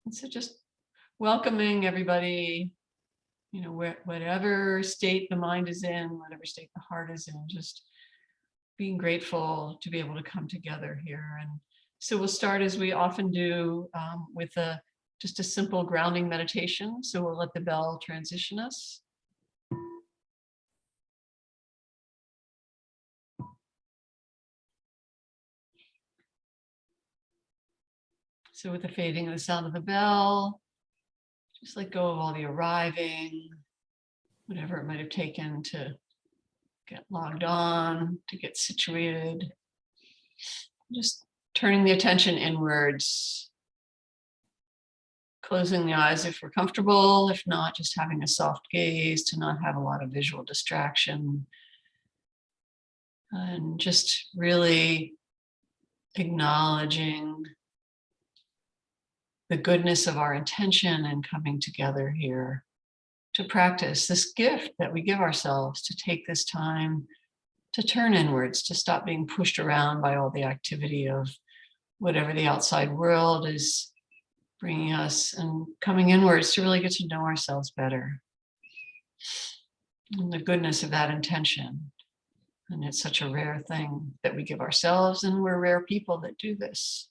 And so just welcoming everybody, whatever state the mind is in, whatever state the heart is in, just being grateful to be able to come together here. And so we'll start as we often do with just a simple grounding meditation. So we'll let the bell transition us. So with the fading of the sound of the bell, just let go of all the arriving, whatever it might have taken to get logged on, to get situated. Just turning the attention inwards, closing the eyes if we're comfortable. If not, just having a soft gaze to not have a lot of visual distraction. And just really acknowledging the goodness of our intention and coming together here to practice this gift that we give ourselves, to take this time to turn inwards, to stop being pushed around by all the activity of whatever the outside world is bringing us, and coming inwards to really get to know ourselves better and the goodness of that intention. And it's such a rare thing that we give ourselves, and we're rare people that do this.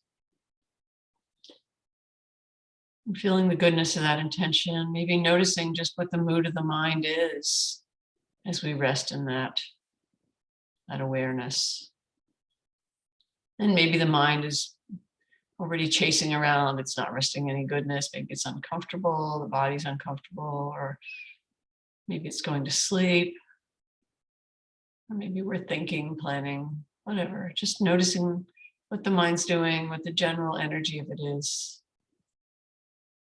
And feeling the goodness of that intention, maybe noticing just what the mood of the mind is as we rest in that awareness. And maybe the mind is already chasing around. It's not resting any goodness. Maybe it's uncomfortable. The body's uncomfortable, or maybe it's going to sleep. Or maybe we're thinking, planning, whatever. Just noticing what the mind's doing, what the general energy of it is.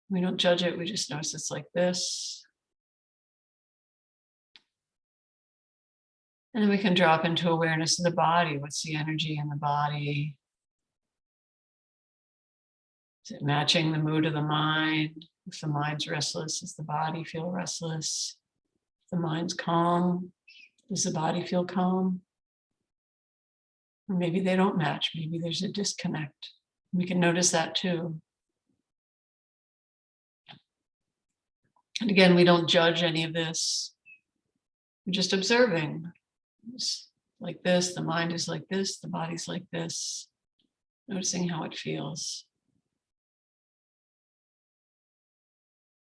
We don't judge it. We just notice it's like this. And then we can drop into awareness of the body. What's the energy in the body? Is it matching the mood of the mind? If the mind's restless, does the body feel restless? If the mind's calm, does the body feel calm? Or maybe they don't match. Maybe there's a disconnect. We can notice that too. And again, we don't judge any of this. We're just observing. It's like this, the mind is like this, the body's like this. Noticing how it feels.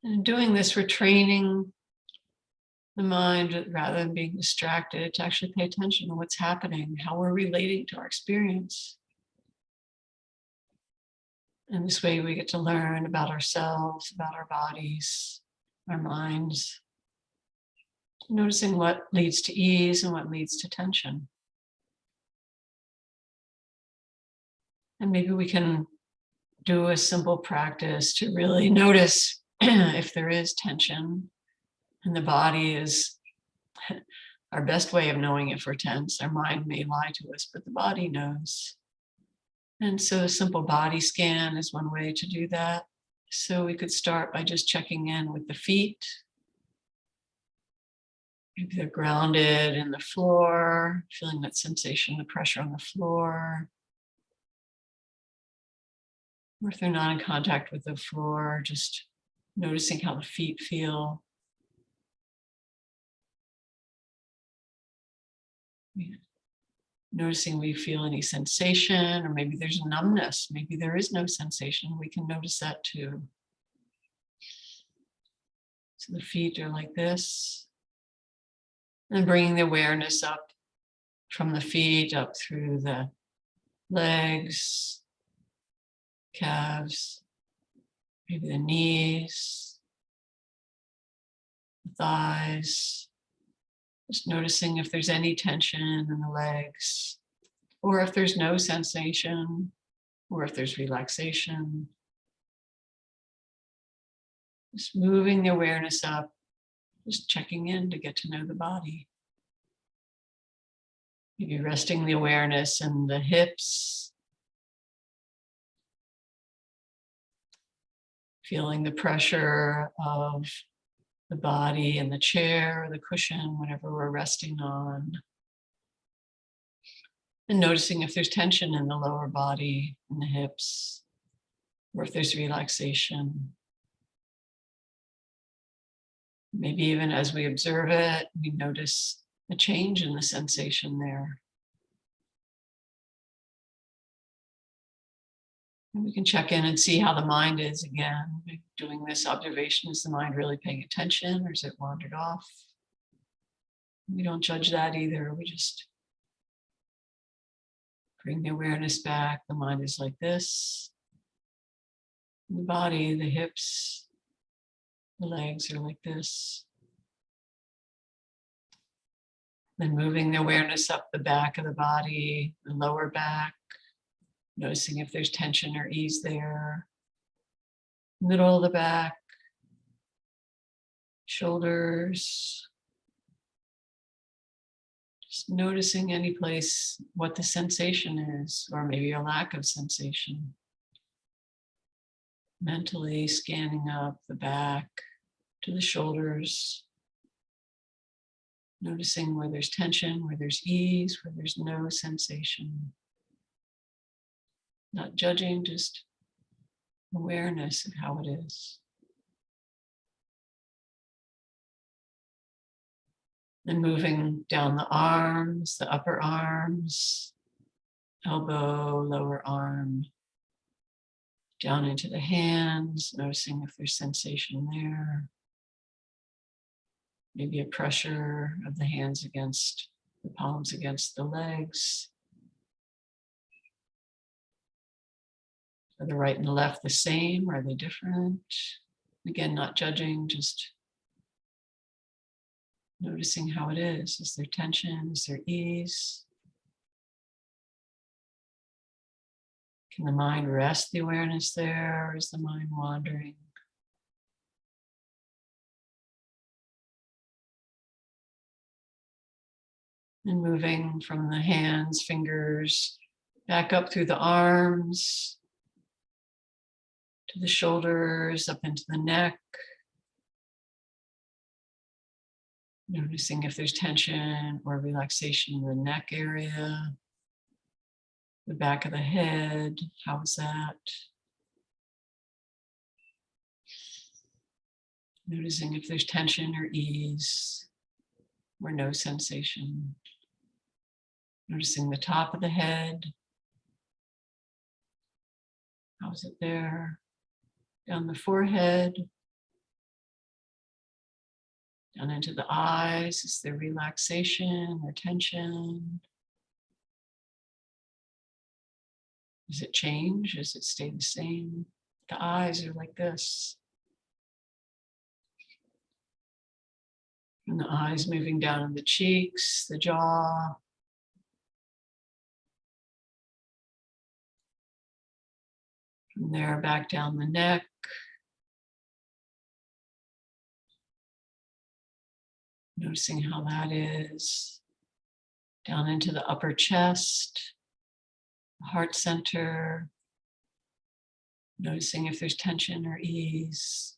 And in doing this, we're training the mind, rather than being distracted, to actually pay attention to what's happening, how we're relating to our experience. And this way we get to learn about ourselves, about our bodies, our minds, noticing what leads to ease and what leads to tension. And maybe we can do a simple practice to really notice if there is tension. And the body is our best way of knowing if we're tense. Our mind may lie to us, but the body knows. And so a simple body scan is one way to do that. So we could start by just checking in with the feet. Maybe they're grounded in the floor, feeling that sensation, the pressure on the floor. Or if they're not in contact with the floor, just noticing how the feet feel. Noticing we feel any sensation, or maybe there's numbness, maybe there is no sensation. We can notice that too. So the feet are like this. And bringing the awareness up from the feet up through the legs, calves, maybe the knees, the thighs. Just noticing if there's any tension in the legs, or if there's no sensation, or if there's relaxation. Just moving the awareness up, just checking in to get to know the body. Maybe resting the awareness in the hips, feeling the pressure of the body and the chair or the cushion, whatever we're resting on. And noticing if there's tension in the lower body, in the hips. or if there's relaxation. Maybe even as we observe it, we notice a change in the sensation there. And we can check in and see how the mind is again. Doing this observation, is the mind really paying attention, or is it wandered off? We don't judge that either. We just bring the awareness back. The mind is like this. The body, the hips, the legs are like this. Then moving the awareness up the back of the body, the lower back, noticing if there's tension or ease there. Middle of the back, shoulders. Just noticing any place what the sensation is, or maybe a lack of sensation. Mentally scanning up the back to the shoulders. Noticing where there's tension, where there's ease, where there's no sensation. Not judging, just awareness of how it is. Then moving down the arms, the upper arms, elbow, lower arm, down into the hands, noticing if there's sensation there. Maybe a pressure of the hands against the palms against the legs. Are the right and the left the same? Are they different? Again, not judging, just noticing how it is. Is there tension? Is there ease? Can the mind rest the awareness there, or is the mind wandering? And moving from the hands, fingers, back up through the arms, to the shoulders, up into the neck. Noticing if there's tension or relaxation in the neck area. The back of the head, how is that? Noticing if there's tension or ease or no sensation. Noticing the top of the head. How's it there? Down the forehead. Down into the eyes. Is there relaxation or tension? Does it change? Does it stay the same? The eyes are like this. And the eyes moving down in the cheeks, the jaw. From there, back down the neck. Noticing how that is. Down into the upper chest, the heart center. Noticing if there's tension or ease.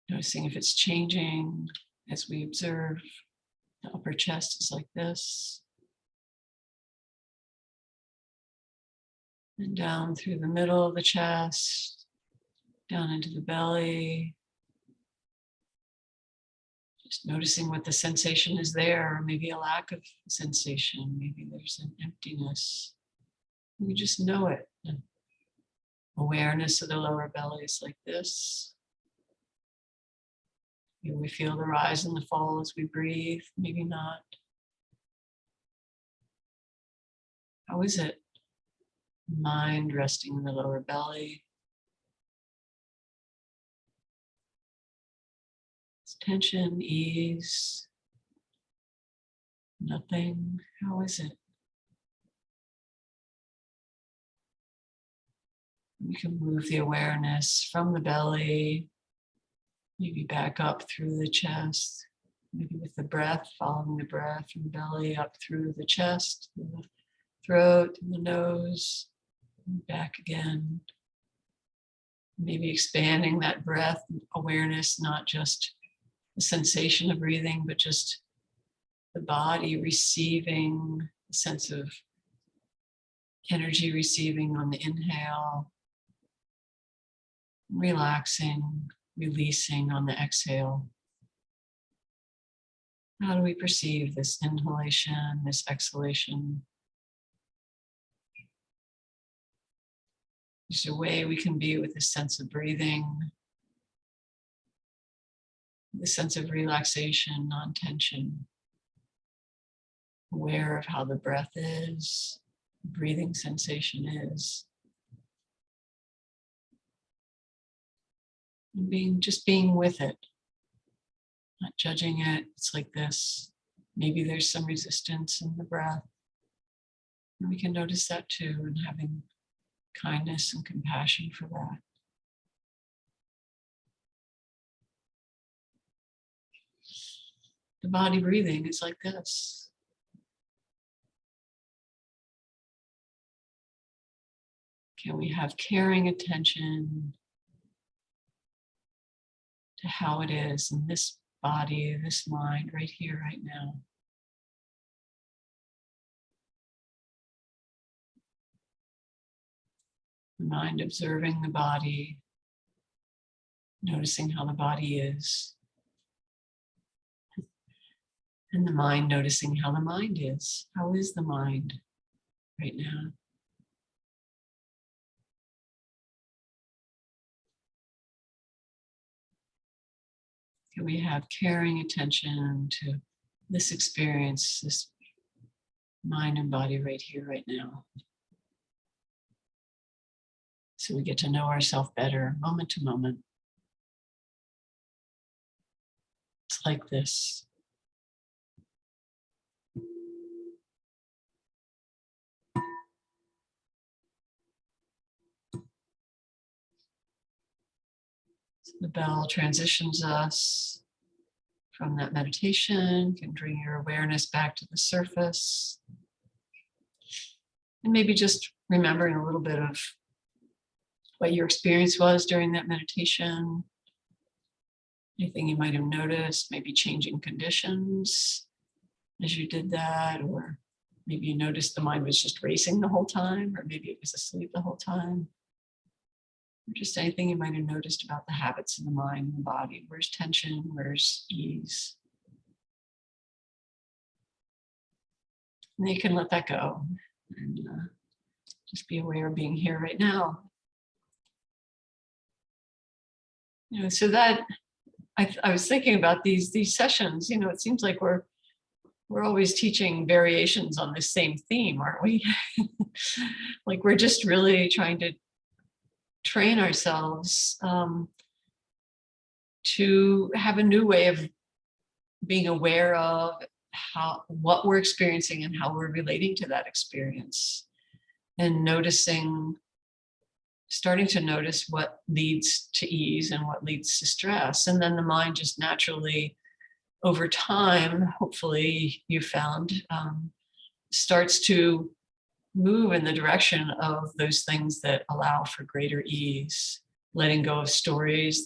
Noticing if it's changing as we observe. The upper chest is like this. And down through the middle of the chest, down into the belly. Just noticing what the sensation is there, or maybe a lack of sensation. Maybe there's an emptiness. We just know it. Awareness of the lower belly is like this. Maybe we feel the rise and the fall as we breathe, maybe not. How is it? Mind resting in the lower belly. It's tension, ease, nothing. How is it? We can move the awareness from the belly, maybe back up through the chest, maybe with the breath, following the breath from the belly up through the chest, the throat, and the nose, and back again. Maybe expanding that breath awareness, not just the sensation of breathing, but just the body receiving a sense of Energy receiving on the inhale, relaxing, releasing on the exhale. How do we perceive this inhalation, this exhalation? There's a way we can be with this sense of breathing, the sense of relaxation, non-tension, aware of how the breath is, the breathing sensation is. And just being with it, not judging it. It's like this. Maybe there's some resistance in the breath. And we can notice that too, and having kindness and compassion for that. The body breathing is like this. Can we have caring attention to how it is in this body, this mind, right here, right now? The mind observing the body, noticing how the body is. And the mind noticing how the mind is. How is the mind right now? Can we have caring attention to this experience, this mind and body right here, right now? So we get to know ourselves better, moment to moment. It's like this. So the bell transitions us from that meditation, can bring your awareness back to the surface. And maybe just remembering a little bit of what your experience was during that meditation. Anything you might have noticed, maybe changing conditions as you did that, or maybe you noticed the mind was just racing the whole time, or maybe it was asleep the whole time. Or just anything you might have noticed about the habits in the mind and the body. Where's tension? Where's ease? And you can let that go and just be aware of being here right now. You know, so that I was thinking about these sessions. You know, it seems like we're always teaching variations on this same theme, aren't we? Like we're just really trying to train ourselves to have a new way of being aware of what we're experiencing and how we're relating to that experience, and starting to notice what leads to ease and what leads to stress. And then the mind just naturally, over time, hopefully you found, starts to move in the direction of those things that allow for greater ease, letting go of stories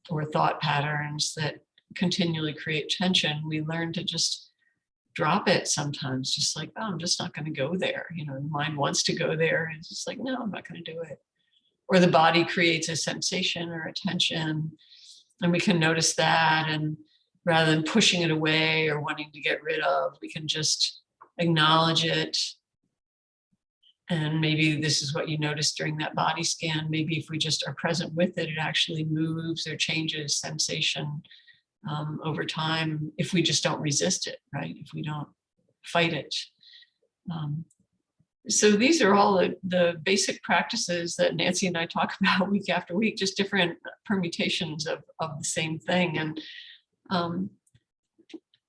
or thought patterns that continually create tension. We learn to just drop it sometimes, just like, oh, I'm just not going to go there. You know, the mind wants to go there, and it's just like, no, I'm not going to do it. Or the body creates a sensation or a tension, and we can notice that, and rather than pushing it away or wanting to get rid of, we can just acknowledge it. And maybe this is what you noticed during that body scan. Maybe if we just are present with it, it actually moves or changes sensation over time if we just don't resist it, right? If we don't fight it. So these are all the basic practices that Nancy and I talk about week after week, just different permutations of the same thing. And,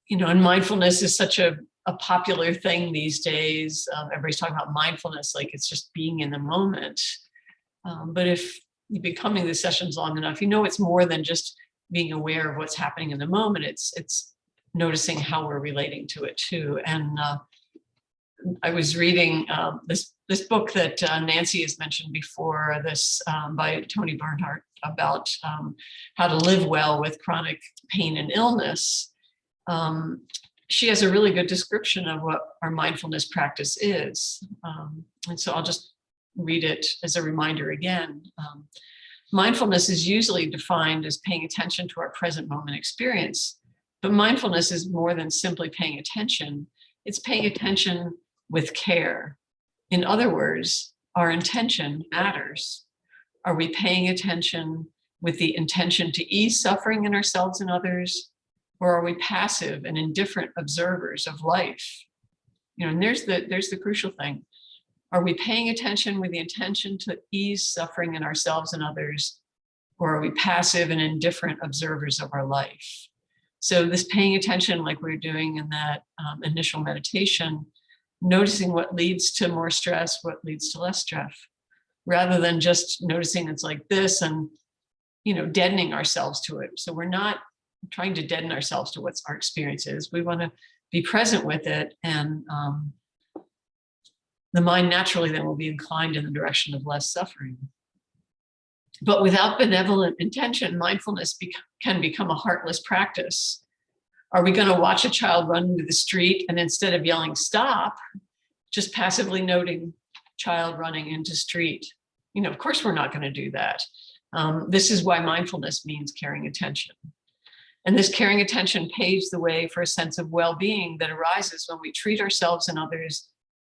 you know, and mindfulness is such a popular thing these days. Everybody's talking about mindfulness, like it's just being in the moment. But if you've been coming to the sessions long enough, you know it's more than just being aware of what's happening in the moment. It's noticing how we're relating to it too. And I was reading this book that Nancy has mentioned before, this by Tony Barnhart, about how to live well with chronic pain and illness. she has a really good description of what our mindfulness practice is. And so I'll just read it as a reminder again. Mindfulness is usually defined as paying attention to our present moment experience, but mindfulness is more than simply paying attention. It's paying attention with care. In other words, our intention matters. Are we paying attention with the intention to ease suffering in ourselves and others? Or are we passive and indifferent observers of life? And there's the crucial thing. Are we paying attention with the intention to ease suffering in ourselves and others? Or are we passive and indifferent observers of our life? So this paying attention, like we were doing in that initial meditation, noticing what leads to more stress, what leads to less stress, rather than just noticing it's like this and, deadening ourselves to it. So we're not trying to deaden ourselves to what our experience is. We want to be present with it, and the mind naturally then will be inclined in the direction of less suffering. But without benevolent intention, mindfulness can become a heartless practice. Are we going to watch a child run into the street and instead of yelling stop, just passively noting child running into street? Of course we're not going to do that. This is why mindfulness means caring attention. And this caring attention paves the way for a sense of well-being that arises when we treat ourselves and others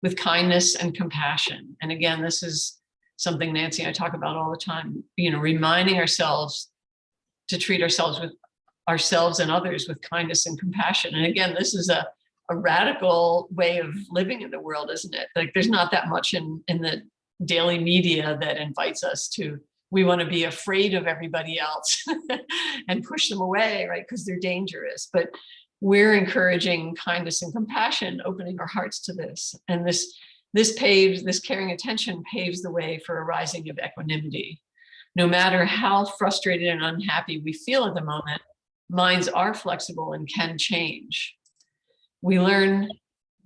with kindness and compassion. And again, this is something Nancy and I talk about all the time, reminding ourselves to treat ourselves and others with kindness and compassion. And again, this is a radical way of living in the world, isn't it? Like there's not that much in the daily media that invites us to, we want to be afraid of everybody else and push them away, right? Because they're dangerous. But we're encouraging kindness and compassion, opening our hearts to this. And this caring attention paves the way for a rising of equanimity. No matter how frustrated and unhappy we feel at the moment, minds are flexible and can change. We learn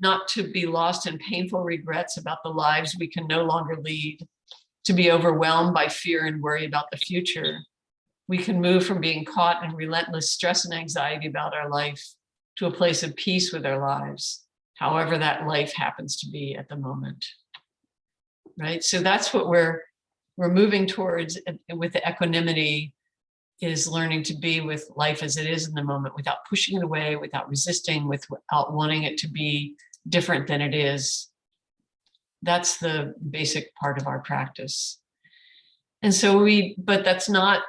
not to be lost in painful regrets about the lives we can no longer lead, to be overwhelmed by fear and worry about the future. We can move from being caught in relentless stress and anxiety about our life to a place of peace with our lives, however that life happens to be at the moment, right? So that's what we're moving towards with the equanimity, is learning to be with life as it is in the moment without pushing it away, without resisting, without wanting it to be different than it is. That's the basic part of our practice. And so but that's not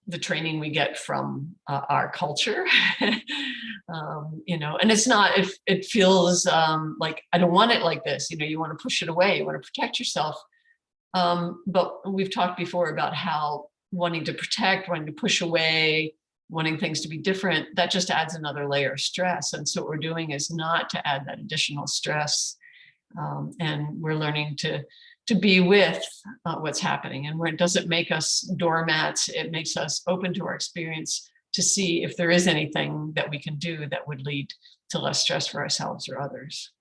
the training we get from our culture, and it's not, if it feels like, I don't want it like this, you want to push it away, you want to protect yourself. But we've talked before about how wanting to protect, wanting to push away, wanting things to be different, that just adds another layer of stress. And so what we're doing is not to add that additional stress. And we're learning to be with what's happening. And where it doesn't make us doormats, it makes us open to our experience to see if there is anything that we can do that would lead to less stress for ourselves or others.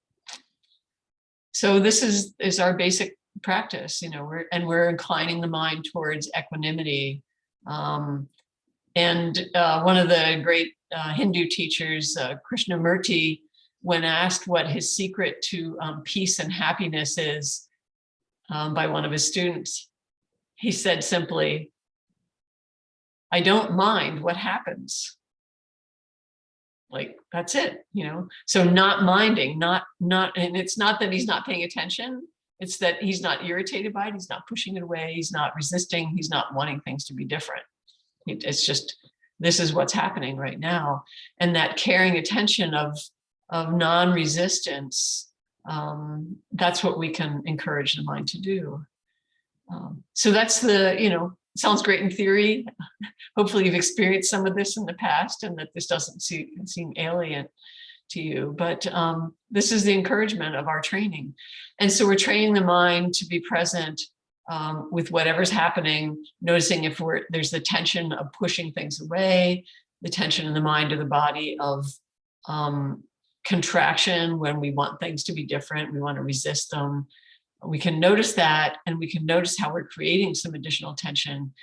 So this is our basic practice, we're inclining the mind towards equanimity. And one of the great Hindu teachers, Krishnamurti, when asked what his secret to peace and happiness is by one of his students, he said simply, "I don't mind what happens." Like, that's it, So not minding, and it's not that he's not paying attention. It's that he's not irritated by it. He's not pushing it away. He's not resisting. He's not wanting things to be different. It's just, this is what's happening right now. And that caring attention of non-resistance, that's what we can encourage the mind to do. So that's sounds great in theory. Hopefully you've experienced some of this in the past and that this doesn't seem alien to you, but this is the encouragement of our training. And so we're training the mind to be present with whatever's happening, noticing if there's the tension of pushing things away, the tension in the mind or the body of contraction when we want things to be different, we want to resist them. We can notice that, and we can notice how we're creating some additional tension.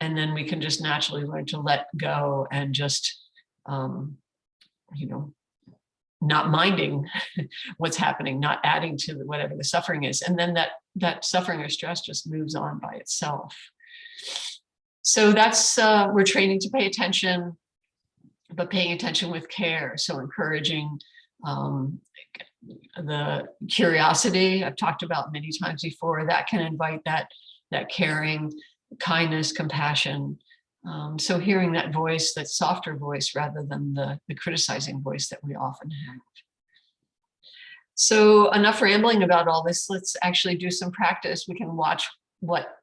And then we can just naturally learn to let go and just, not minding what's happening, not adding to whatever the suffering is. And then that suffering or stress just moves on by itself. So that's, we're training to pay attention, but paying attention with care. So encouraging the curiosity I've talked about many times before, that can invite that caring, kindness, compassion. So hearing that voice, that softer voice, rather than the criticizing voice that we often have. So enough rambling about all this. Let's actually do some practice. We can watch what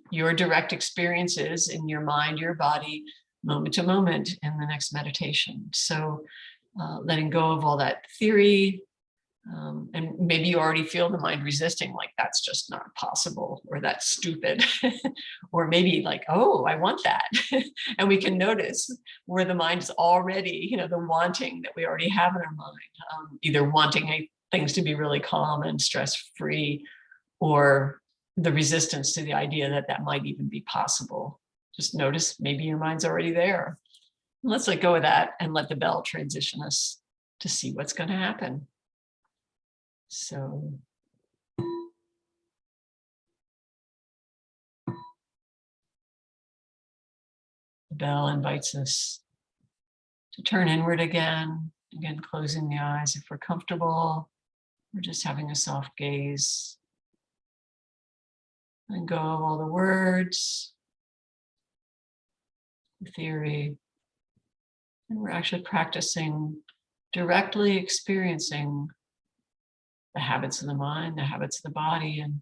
your direct experience is in your mind, your body, moment to moment in the next meditation. So letting go of all that theory, and maybe you already feel the mind resisting, like that's just not possible, or that's stupid, or maybe like, oh, I want that. And we can notice where the mind is already, the wanting that we already have in our mind, either wanting things to be really calm and stress-free, or the resistance to the idea that that might even be possible. Just notice maybe your mind's already there. Let's let go of that and let the bell transition us to see what's going to happen. So the bell invites us to turn inward again, closing the eyes if we're comfortable. We're just having a soft gaze. And go of all the words, the theory, and we're actually practicing directly experiencing the habits of the mind, the habits of the body. And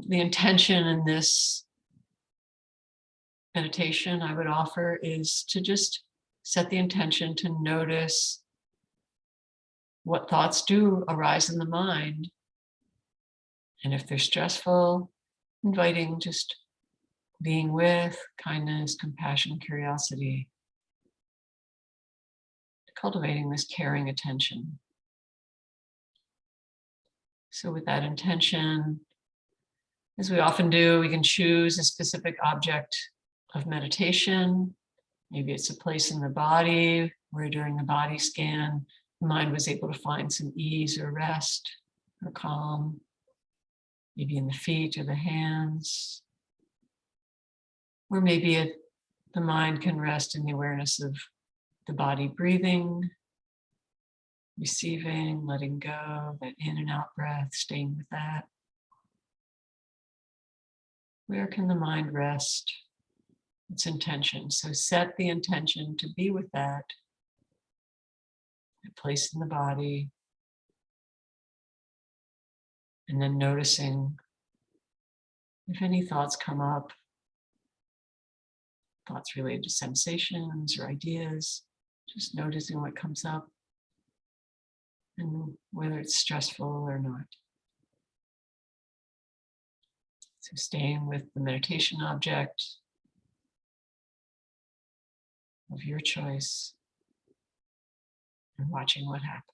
the intention in this meditation I would offer is to just set the intention to notice what thoughts do arise in the mind. And if they're stressful, inviting just being with kindness, compassion, curiosity, cultivating this caring attention. So with that intention, as we often do, we can choose a specific object of meditation. Maybe it's a place in the body where during the body scan, the mind was able to find some ease or rest or calm. Maybe in the feet or the hands. Or maybe the mind can rest in the awareness of the body breathing, receiving, letting go, that in and out breath, staying with that. Where can the mind rest? Its intention. So set the intention to be with that, a place in the body, and then noticing if any thoughts come up, thoughts related to sensations or ideas, just noticing what comes up and whether it's stressful or not. So staying with the meditation object of your choice and watching what happens.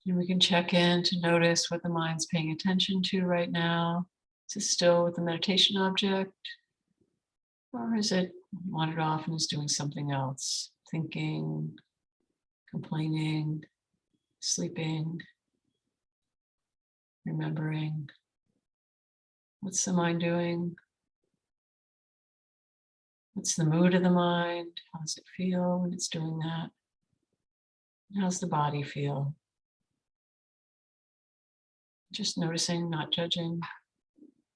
And we can check in to notice what the mind's paying attention to right now. Is it still with the meditation object? Or is it wandered off and is doing something else? Thinking, complaining, sleeping, remembering. What's the mind doing? What's the mood of the mind? How does it feel when it's doing that? How's the body feel? Just noticing, not judging.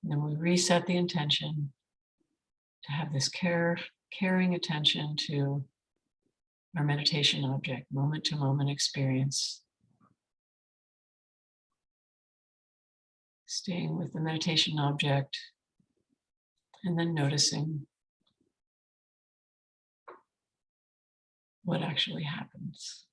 And then we reset the intention to have this caring attention to our meditation object, moment to moment experience. Staying with the meditation object and then noticing what actually happens.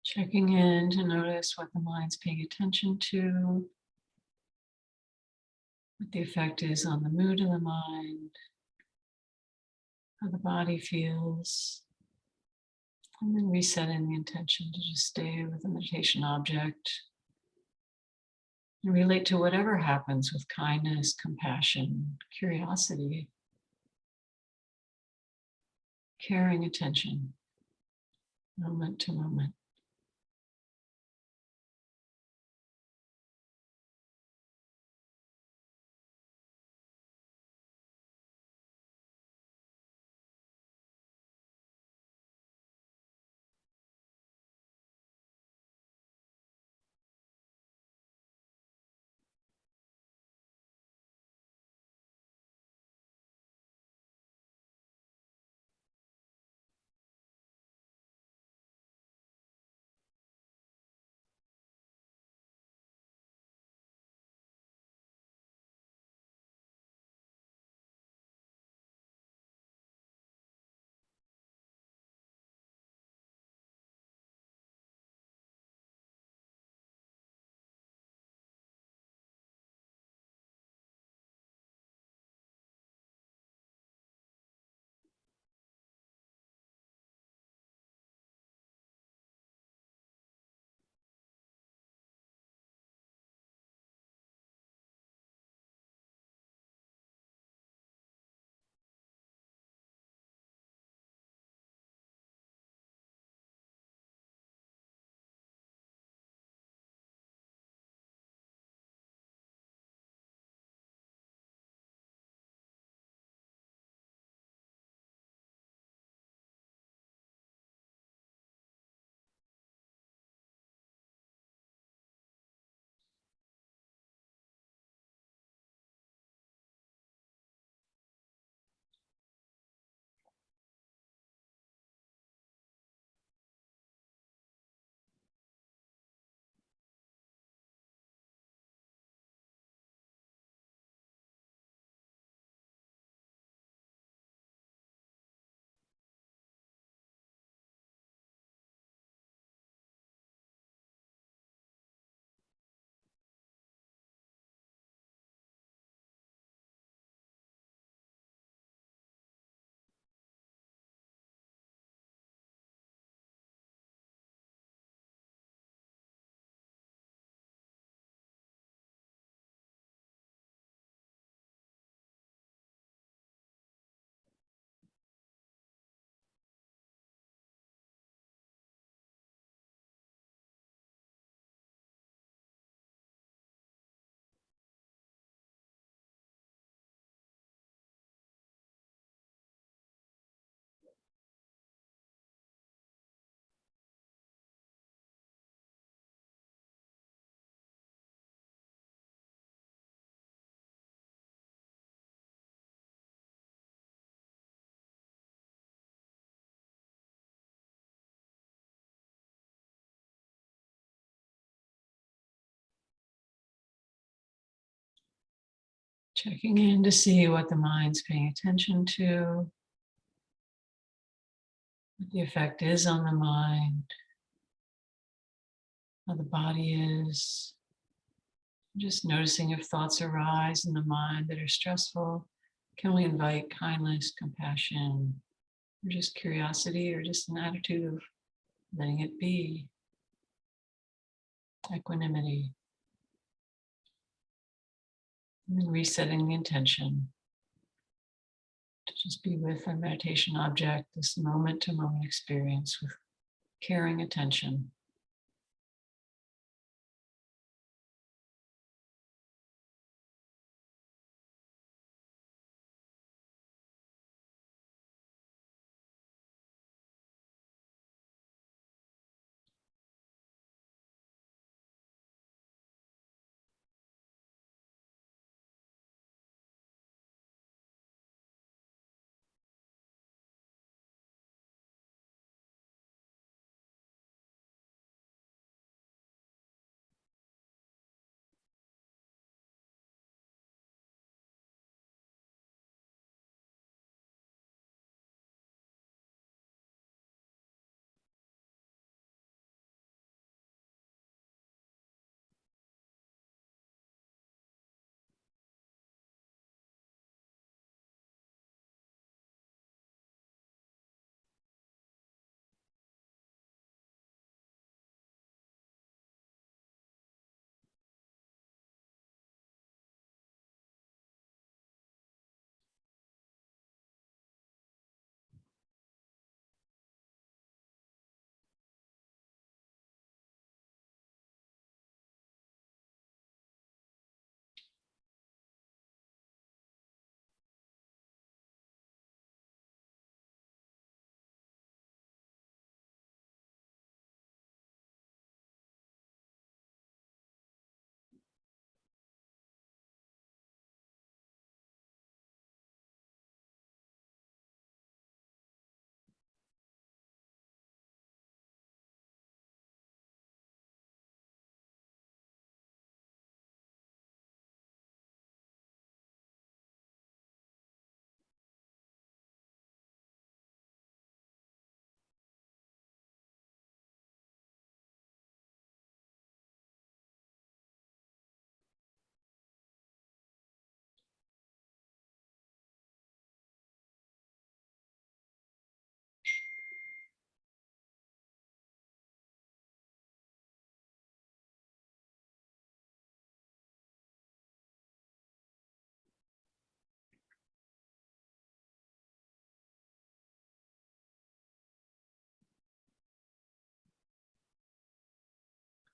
Checking in to notice what the mind's paying attention to, what the effect is on the mood of the mind, how the body feels, and then resetting the intention to just stay with the meditation object and relate to whatever happens with kindness, compassion, curiosity, caring attention, moment to moment. Checking in to see what the mind's paying attention to, what the effect is on the mind, how the body is. Just noticing if thoughts arise in the mind that are stressful. Can we invite kindness, compassion, or just curiosity, or just an attitude of letting it be? Equanimity. And then resetting the intention to just be with our meditation object, this moment to moment experience with caring attention.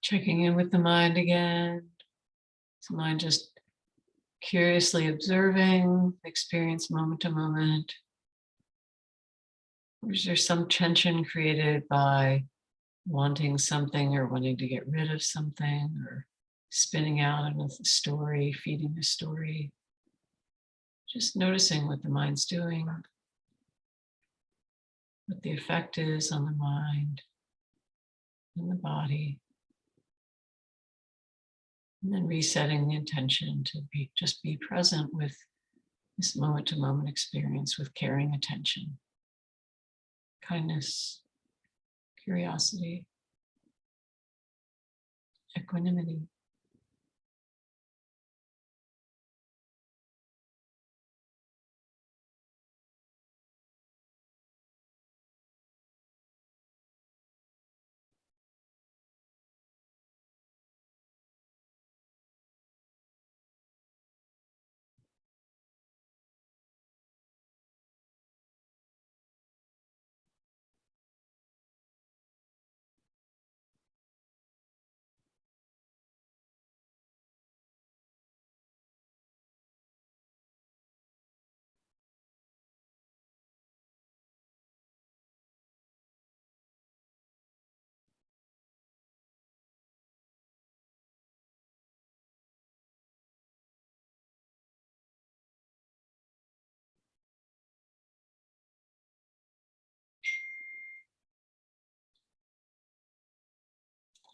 Checking in with the mind again. Is the mind just curiously observing the experience moment to moment? Or is there some tension created by wanting something or wanting to get rid of something or spinning out of a story, feeding a story? Just noticing what the mind's doing, what the effect is on the mind and the body. And then resetting the intention to just be present with this moment to moment experience with caring attention, kindness, curiosity, equanimity.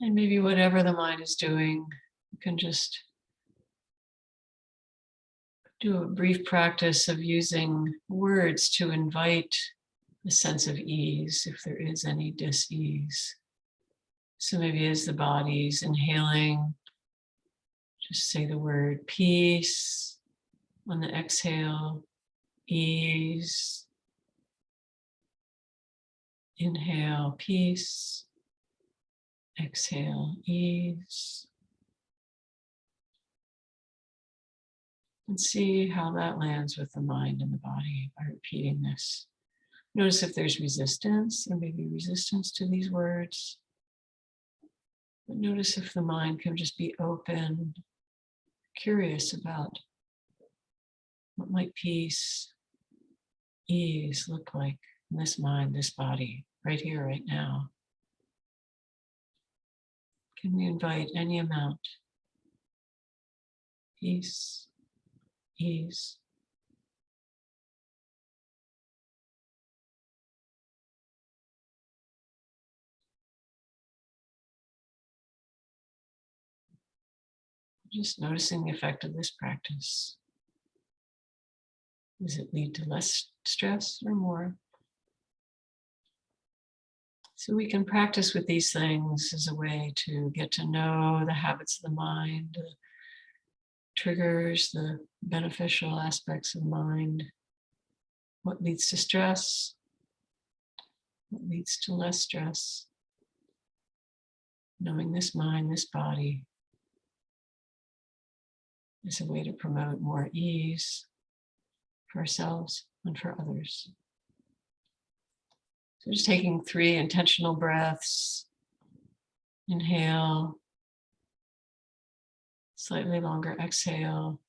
And maybe whatever the mind is doing, you can just do a brief practice of using words to invite a sense of ease, if there is any dis-ease. So maybe as the body's inhaling, just say the word peace. On the exhale, ease. Inhale, peace. Exhale, ease. And see how that lands with the mind and the body by repeating this. Notice if there's resistance, or maybe resistance to these words. But notice if the mind can just be open, curious about what might peace, ease look like in this mind, this body, right here, right now. Can we invite any amount? Peace, ease. Just noticing the effect of this practice. Does it lead to less stress or more? So we can practice with these things as a way to get to know the habits of the mind, the triggers, the beneficial aspects of mind, what leads to stress, what leads to less stress. Knowing this mind, this body, is a way to promote more ease for ourselves and for others. So just taking 3 intentional breaths. Inhale, slightly longer exhale.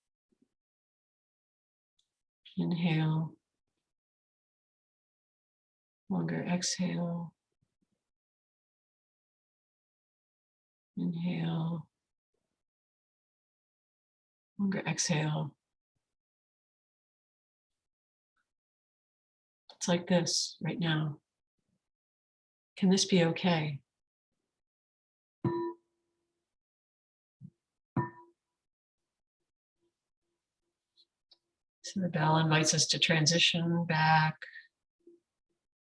Inhale, longer exhale. Inhale, longer exhale. It's like this right now. Can this be okay? So the bell invites us to transition back,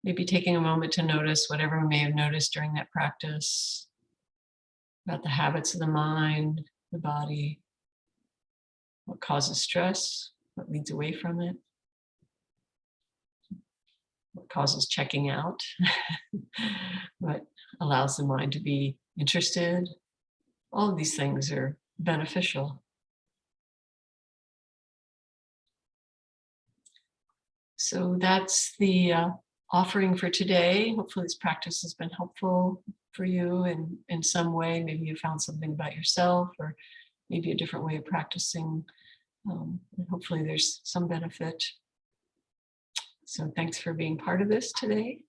maybe taking a moment to notice whatever we may have noticed during that practice about the habits of the mind, the body, what causes stress, what leads away from it, what causes checking out, what allows the mind to be interested. All of these things are beneficial. So that's the offering for today. Hopefully this practice has been helpful for you in some way. Maybe you found something about yourself, or maybe a different way of practicing. And hopefully there's some benefit. So thanks for being part of this today.